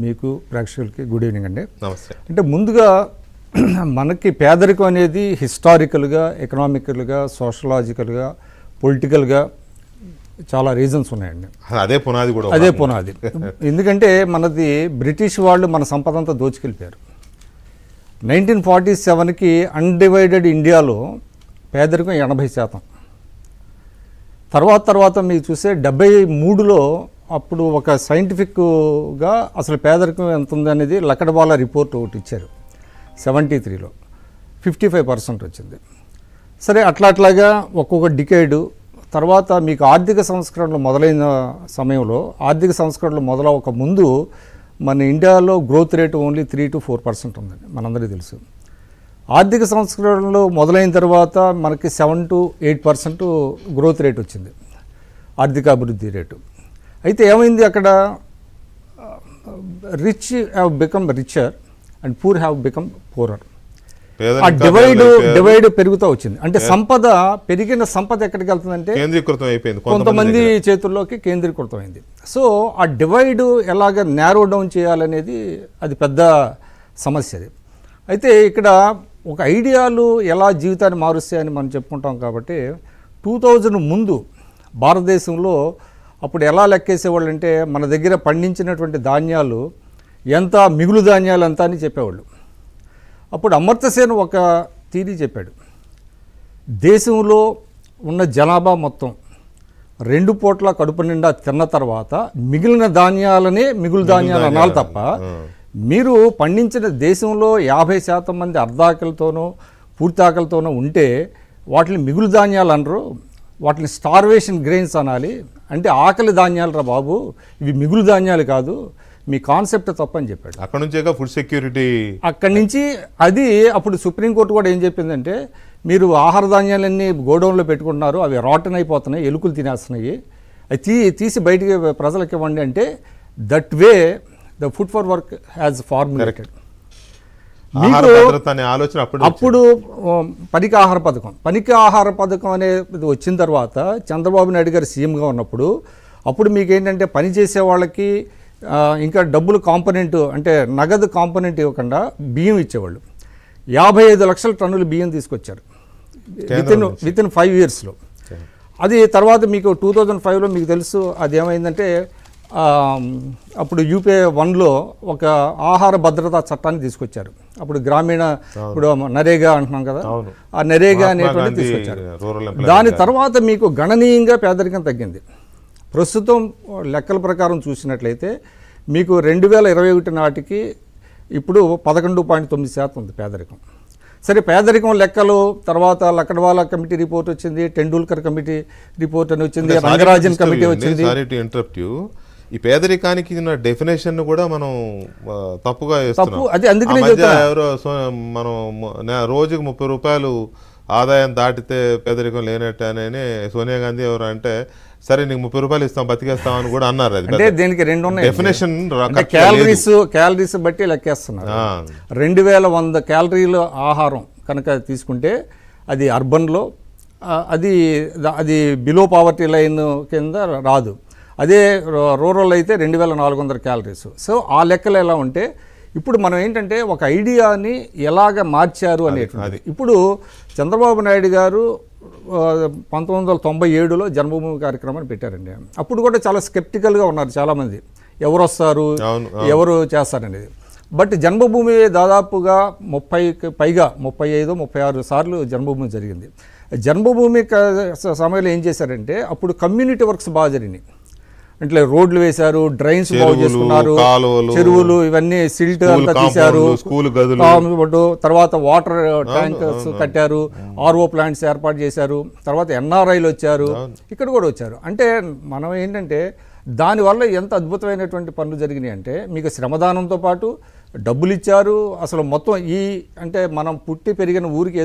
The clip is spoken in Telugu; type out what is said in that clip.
మీకు ప్రేక్షకులకి గుడ్ ఈవినింగ్ అండి. నమస్తే. అంటే ముందుగా మనకి పేదరికం అనేది హిస్టారికల్గా, ఎకనామికల్గా, సోషలాజికల్గా, పొలిటికల్గా చాలా రీజన్స్ ఉన్నాయండి. అదే పునాది కూడా. అదే పునాది. ఎందుకంటే మనది బ్రిటిష్ వాళ్ళు మన సంపద అంతా దోచుకెళ్ళిపోయారు. 1947కి అన్డివైడెడ్ ఇండియాలో పేదరికం 80%. తర్వాత మీరు చూస్తే 73లో అప్పుడు ఒక సైంటిఫిక్గా అసలు పేదరికం ఎంత ఉందనేది లకడబాలా రిపోర్ట్ ఒకటి ఇచ్చారు. 73లో 55% వచ్చింది. సరే అట్లాగా ఒక్కొక్క డికేడు తర్వాత మీకు ఆర్థిక సంస్కరణలు మొదలైన సమయంలో, ఆర్థిక సంస్కరణలు మొదలవక ముందు మన ఇండియాలో గ్రోత్ రేట్ ఓన్లీ 3 to 4% ఉందండి, మనందరికీ తెలుసు. ఆర్థిక సంస్కరణలు మొదలైన తర్వాత మనకి 7 to 8% గ్రోత్ రేట్ వచ్చింది, ఆర్థిక అభివృద్ధి రేటు. అయితే ఏమైంది అక్కడ, rich have become richer and poor have become poorer. ఆ డివైడ్ పెరుగుతూ వచ్చింది. అంటే సంపద పెరిగిన సంపద ఎక్కడికి వెళ్తుందంటే కేంద్రీకృతం అయిపోయింది, కొంతమంది చేతుల్లోకి కేంద్రీకృతమైంది. సో ఆ డివైడ్ ఎలాగ నారో డౌన్ చేయాలనేది అది పెద్ద సమస్య. అది అయితే ఇక్కడ ఒక ఐడియాలు ఎలా జీవితాన్ని మారుస్తాయని మనం చెప్పుకుంటాం. కాబట్టి 2000 ముందు భారతదేశంలో అప్పుడు ఎలా లెక్కేసేవాళ్ళు అంటే మన దగ్గర పండించినటువంటి ధాన్యాలు ఎంత, మిగులు ధాన్యాలు ఎంత అని చెప్పేవాళ్ళు. అప్పుడు అమర్త్యసేన్ ఒక థియరీ చెప్పాడు. దేశంలో ఉన్న జనాభా మొత్తం 2 పూట్ల కడుపు నిండా తిన్న తర్వాత మిగిలిన ధాన్యాలనే మిగులు ధాన్యాలు అనాలి తప్ప, మీరు పండించిన దేశంలో 50% మంది అర్ధాకలితోనో పూర్తి ఆకలితోనో ఉంటే వాటిని మిగులు ధాన్యాలు అనరు, వాటిని స్టార్వేషన్ గ్రెయిన్స్ అనాలి. అంటే ఆకలి ధాన్యాలు రా బాబు, ఇవి మిగులు ధాన్యాలు కాదు, మీ కాన్సెప్ట్ తప్పని చెప్పాడు. అక్కడ నుంచే ఫుడ్ సెక్యూరిటీ. అక్కడి నుంచి అది అప్పుడు సుప్రీంకోర్టు కూడా ఏం చెప్పిందంటే, మీరు ఆహార ధాన్యాలన్నీ గోడౌన్లో పెట్టుకుంటున్నారు, అవి రాటన్ అయిపోతున్నాయి, ఎలుకలు తినేస్తున్నాయి, అది తీసి బయటికి ప్రజలకు ఇవ్వండి అంటే, that way the food for work has formulated. అప్పుడు పనికి ఆహార పథకం అనేది వచ్చిన తర్వాత చంద్రబాబు నాయుడు గారు సీఎంగా ఉన్నప్పుడు, అప్పుడు మీకు ఏంటంటే పని చేసే వాళ్ళకి ఇంకా డబ్బులు కాంపోనెంట్ అంటే నగదు కాంపోనెంట్ ఇవ్వకుండా బియ్యం ఇచ్చేవాళ్ళు. 55 లక్షల టన్నులు బియ్యం తీసుకొచ్చారు విత్ ఇన్ 5 yearsలో. అది తర్వాత మీకు 2005లో మీకు తెలుసు అది ఏమైందంటే, అప్పుడు యూపీఏ 1లో ఒక ఆహార భద్రతా చట్టాన్ని తీసుకొచ్చారు. అప్పుడు గ్రామీణ, ఇప్పుడు నరేగా అంటున్నాం కదా, ఆ నరేగా అనేటువంటి తీసుకొచ్చారు. దాని తర్వాత మీకు గణనీయంగా పేదరికం తగ్గింది. ప్రస్తుతం లెక్కల ప్రకారం చూసినట్లయితే మీకు 2021 నాటికి ఇప్పుడు 11.9% ఉంది పేదరికం. సరే పేదరికం లెక్కలు తర్వాత లకడవాలా కమిటీ రిపోర్ట్ వచ్చింది, టెండూల్కర్ కమిటీ రిపోర్ట్ అని వచ్చింది, రంగరాజన్ కమిటీ వచ్చింది. ఈ పేదరికానికి డెఫినేషన్ కూడా మనం తప్పుగా ఎవరో మనం రోజుకి 30 రూపాయలు ఆదాయం దాటితే పేదరికం లేనట్టు అని సోనియా గాంధీ ఎవరు అంటే, సరే నీకు 30 రూపాయలు ఇస్తాం బతికేస్తాం అని కూడా అన్నారు. అంటే దీనికి 2 ఉన్నాయి డెఫినేషన్, క్యాలరీస్ బట్టి లెక్కేస్తున్నారు. 2100 క్యాలరీల ఆహారం కనుక తీసుకుంటే అది అర్బన్లో అది బిలో పావర్టీ లైన్ కింద రాదు. అదే రూరల్ అయితే 2400 క్యాలరీస్. సో ఆ లెక్కలు ఎలా ఉంటే ఇప్పుడు మనం ఏంటంటే ఒక ఐడియాని ఎలాగ మార్చారు అనేటువంటిది. ఇప్పుడు చంద్రబాబు నాయుడు గారు 1997లో జన్మభూమి కార్యక్రమాన్ని పెట్టారండి. అప్పుడు కూడా చాలా స్కెప్టికల్గా ఉన్నారు చాలామంది, ఎవరు వస్తారు, ఎవరు చేస్తారనేది. బట్ జన్మభూమి దాదాపుగా 30కి పైగా 35-36 సార్లు జన్మభూమి జరిగింది. జన్మభూమి సమయంలో ఏం చేశారంటే, అప్పుడు కమ్యూనిటీ వర్క్స్ బాగా జరిగినాయి. అంటే రోడ్లు వేశారు, డ్రైన్స్ బాగు చేసుకున్నారు, చెరువులు ఇవన్నీ సిల్ట్ అంతా తీశారు, తర్వాత వాటర్ ట్యాంకర్స్ కట్టారు, ఆర్ఓ ప్లాంట్స్ ఏర్పాటు చేశారు, తర్వాత ఎన్ఆర్ఐలు వచ్చారు, ఇక్కడ కూడా వచ్చారు. అంటే మనం ఏంటంటే దానివల్ల ఎంత అద్భుతమైనటువంటి పనులు జరిగినాయి అంటే, మీకు శ్రమదానంతో పాటు డబ్బులు ఇచ్చారు. అసలు మొత్తం అంటే మనం పుట్టి పెరిగిన ఊరికి